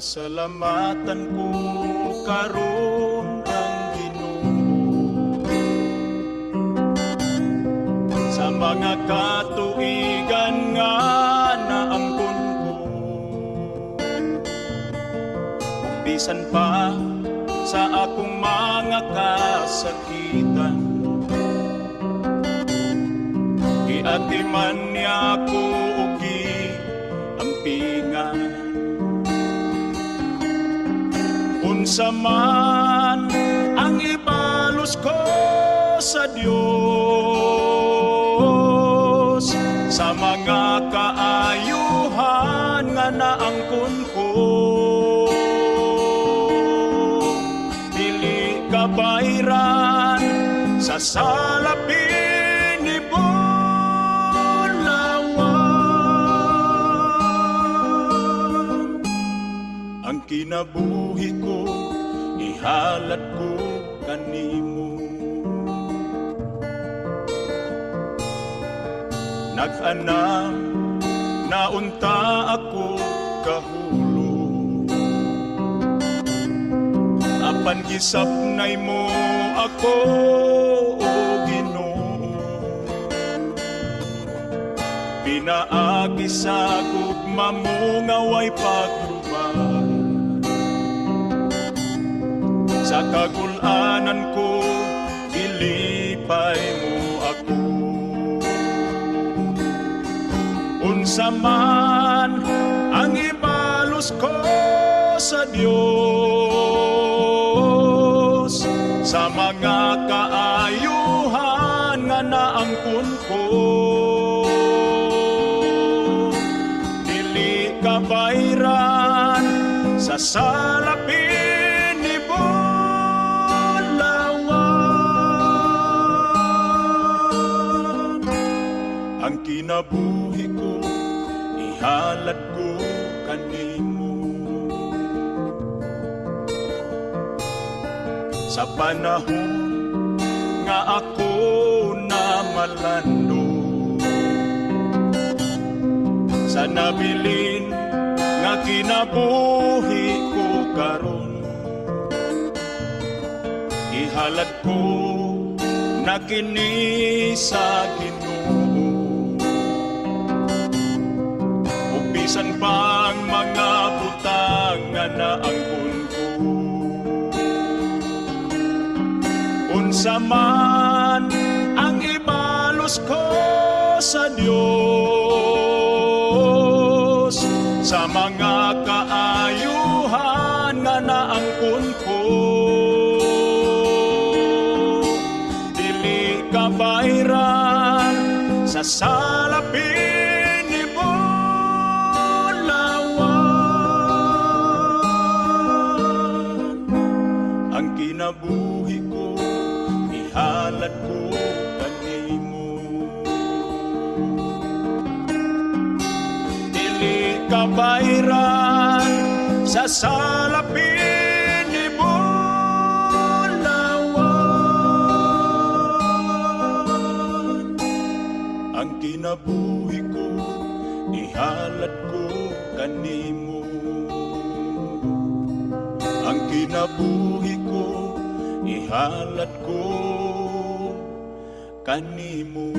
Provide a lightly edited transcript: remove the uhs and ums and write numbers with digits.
Pasalamatan ko karon ang Ginoo sa mga katuigan nga naangkon ko, bisan pa sa akong mga kasakitan. Giatiman niya ko og giampingan. Unsa man ang ibalos ko sa Dios, sa mga kaayuhan nga naangkon ko, dili kabayran sa salapin ni Bulawan. Ang kinabuhi ko ihalat ko kanimo, nag-anam naunta ako kahulog, apan gisapnay mo ako o Ginoo. Pinaagi sa gugma mo nga way paglubag, sa kagulanan ko ilipay mo ako. Unsa man ang ibalos ko sa Dios, sa mga kaayuhan nga naangkon ko, dili kabayran sa salapin ni Bulawan. Ang kinabuhi ko ihalat ko kanimo, sa panahon nga ako na malando, sa nabilin nga kinabuhi ko karon, ihalat ko na kini sa Ginoo. Bisan pang mga butang nga naangkon ko, unsa man ang ibalos ko sa Dios, sa mga kaayuhan nga naangkon ko, dili kabayran sa salapin ni Bulawan. Ang kinabuhi ko ihalat ko kanimo, dili kabayran sa salapin ni Bulawan. Ang kinabuhi ko ihalat ko kanimo, ang kinabuhi ko ihalat ko kanimo.